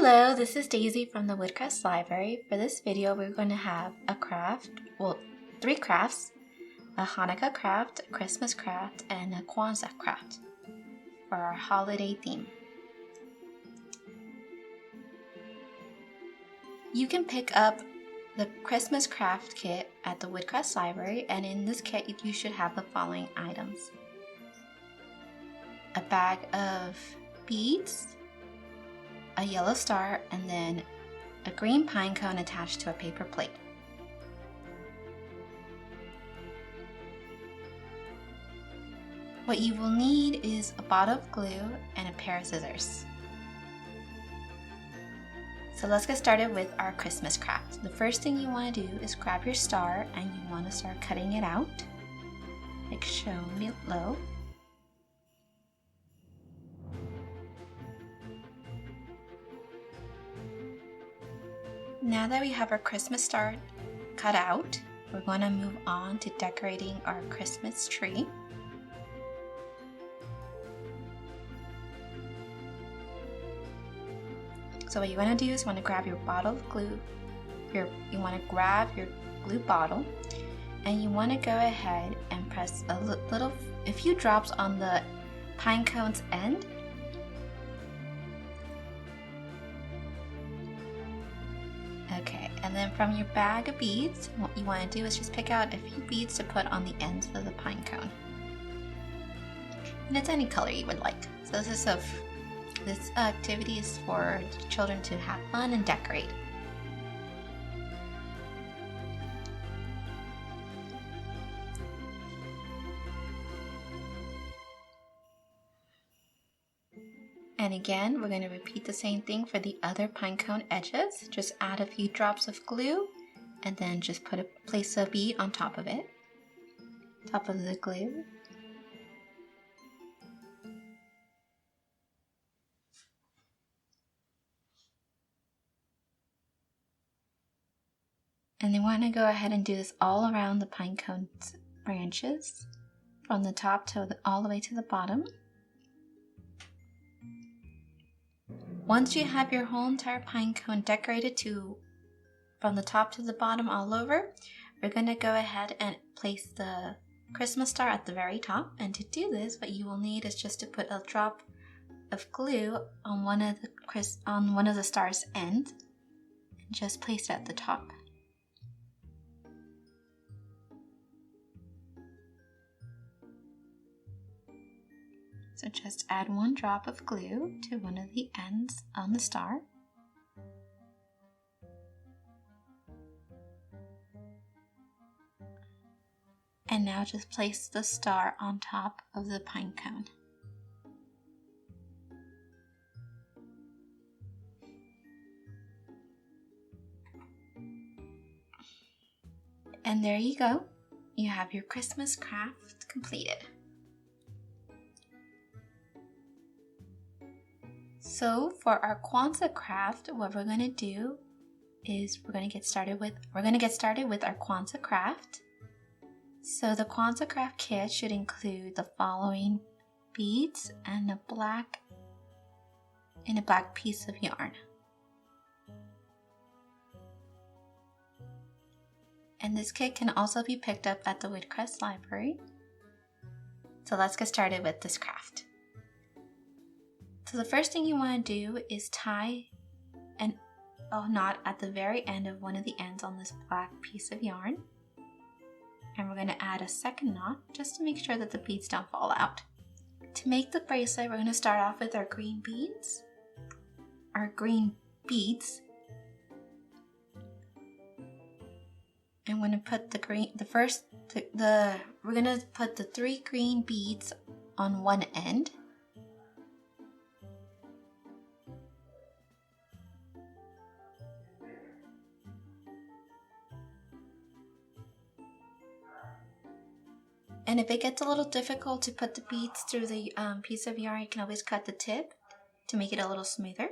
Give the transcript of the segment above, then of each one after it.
Hello, this is Daisy from the Woodcrest library. For this video, we're going to have a craft, three crafts, a Hanukkah craft, a Christmas craft, and a Kwanzaa craft for our holiday theme. You can pick up the Christmas craft kit at the Woodcrest library, and in this kit, you should have the following items: a bag of beads, a yellow star, and then a green pine cone attached to a paper plate. What you will need is a bottle of glue and a pair of scissors. So let's get started with our Christmas craft. The first thing you want to do is grab your star and you want to start cutting it out, like shown below. Now that we have our Christmas star cut out, we're going to move on to decorating our Christmas tree. So what you want to do is you want to grab your bottle of glue, you want to grab your glue bottle, and you want to go ahead and press a few drops on the pine cone's end. Okay, and then from your bag of beads, what you want to do is just pick out a few beads to put on the ends of the pine cone. And it's any color you would like. So this activity is for children to have fun and decorate. And again, we're going to repeat the same thing for the other pine cone edges. Just add a few drops of glue and then just place a bead on top of it, top of the glue. And then want to go ahead and do this all around the pine cone's branches, from the top to all the way to the bottom. Once you have your whole entire pine cone decorated from the top to the bottom all over, we're going to go ahead and place the Christmas star at the very top. And to do this, what you will need is just to put a drop of glue on one of the star's ends and just place it at the top. So just add one drop of glue to one of the ends on the star. And now just place the star on top of the pine cone. And there you go. You have your Christmas craft completed. So for our Kwanzaa craft, what we're going to do is we're going to get started with our Kwanzaa craft. So the Kwanzaa craft kit should include the following beads and a black piece of yarn. And this kit can also be picked up at the Woodcrest library. So let's get started with this craft. So the first thing you want to do is tie a knot at the very end of one of the ends on this black piece of yarn. And we're going to add a second knot just to make sure that the beads don't fall out. To make the bracelet, we're going to start off with our green beads. And we're going to put we're going to put the 3 green beads on one end. And if it gets a little difficult to put the beads through the piece of yarn, you can always cut the tip to make it a little smoother.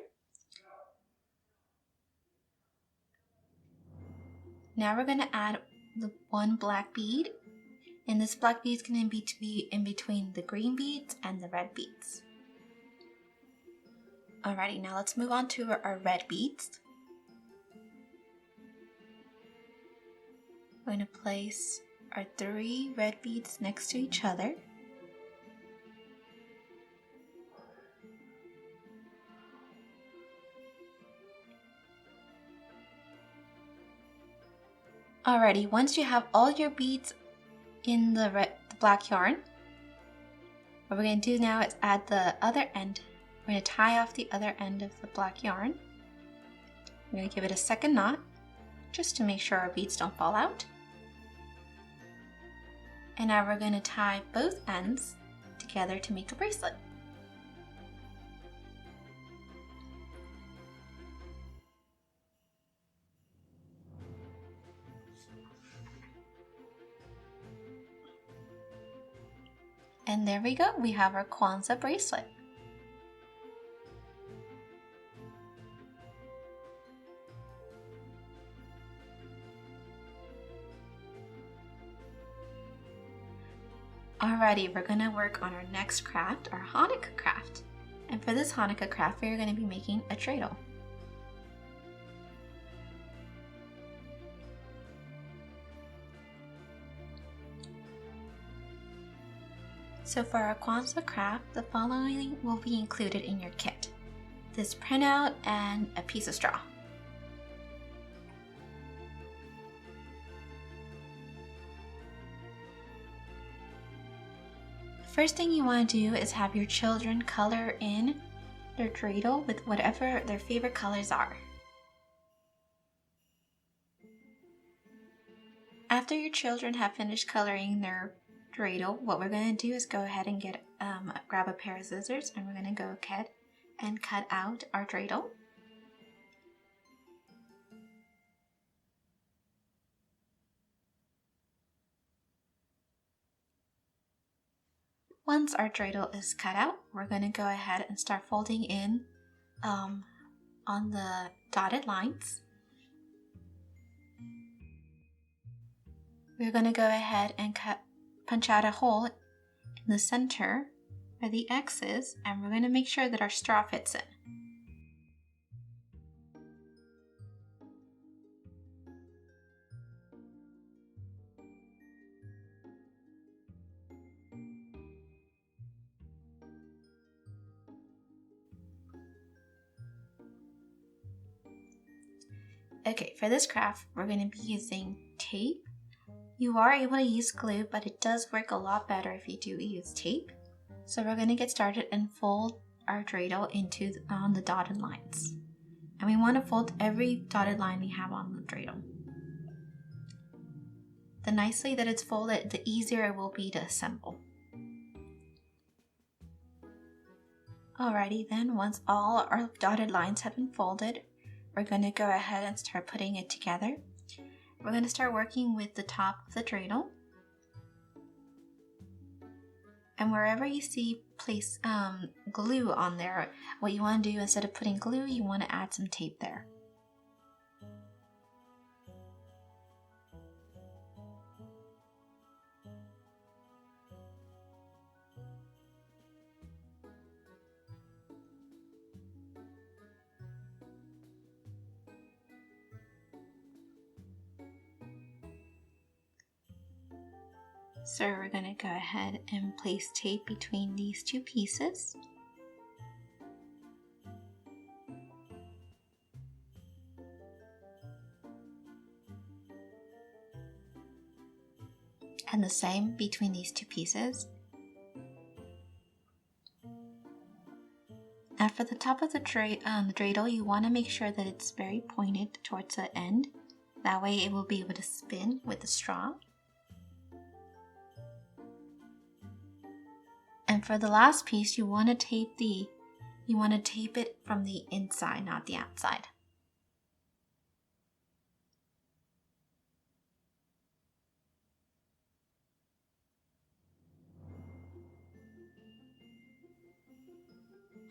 Now we're going to add the one black bead, and this black bead is going to be in between the green beads and the red beads. Alrighty, now let's move on to our red beads. We're going to place our 3 red beads next to each other. Alrighty, once you have all your beads in the black yarn, what we're going to do now is add the other end. We're going to tie off the other end of the black yarn. We're going to give it a second knot just to make sure our beads don't fall out. And now we're going to tie both ends together to make a bracelet. And there we go, we have our Kwanzaa bracelet. Alrighty, we're going to work on our next craft, our Hanukkah craft. And for this Hanukkah craft, we are going to be making a dreidel. So for our Kwanzaa craft, the following will be included in your kit. This printout and a piece of straw. First thing you want to do is have your children color in their dreidel with whatever their favorite colors are. After your children have finished coloring their dreidel, what we're going to do is go ahead and grab a pair of scissors, and we're going to go ahead and cut out our dreidel. Once our dreidel is cut out, we're going to go ahead and start folding in on the dotted lines. We're going to go ahead and punch out a hole in the center where the X is, and we're going to make sure that our straw fits in. Okay, for this craft, we're going to be using tape. You are able to use glue, but it does work a lot better if you do use tape. So we're going to get started and fold our dreidel on the dotted lines. And we want to fold every dotted line we have on the dreidel. The nicely that it's folded, the easier it will be to assemble. Alrighty then, once all our dotted lines have been folded, we're going to go ahead and start putting it together. We're going to start working with the top of the dreidel. And wherever you see place glue on there, what you want to do, instead of putting glue, you want to add some tape there. So we're going to go ahead and place tape between these two pieces. And the same between these two pieces. Now for the top of the dreidel, you want to make sure that it's very pointed towards the end. That way it will be able to spin with the straw. And for the last piece, you want to tape it from the inside, not the outside.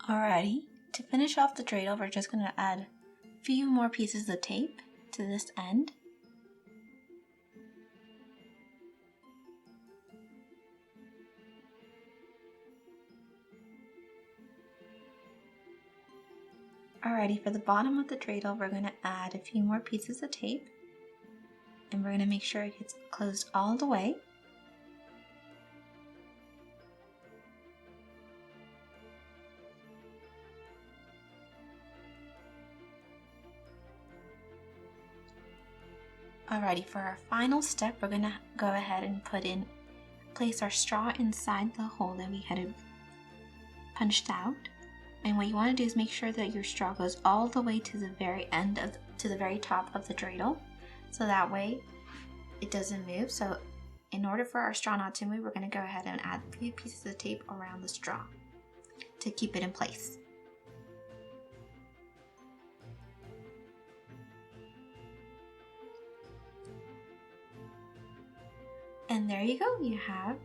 Alrighty, to finish off the dreidel, we're just going to add a few more pieces of tape to this end. Alrighty, for the bottom of the dreidel, we're going to add a few more pieces of tape. And we're going to make sure it gets closed all the way. Alrighty, for our final step, we're going to go ahead and place our straw inside the hole that we had punched out. And what you want to do is make sure that your straw goes all the way to the very end to the very top of the dreidel, so that way it doesn't move. So in order for our straw not to move, we're going to go ahead and add a few pieces of tape around the straw to keep it in place. And there you go, you have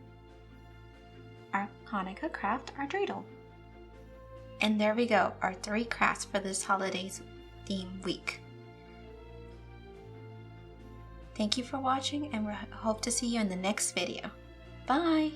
our Hanukkah craft, our dreidel. And there we go, our 3 crafts for this holidays theme week. Thank you for watching, and we hope to see you in the next video. Bye!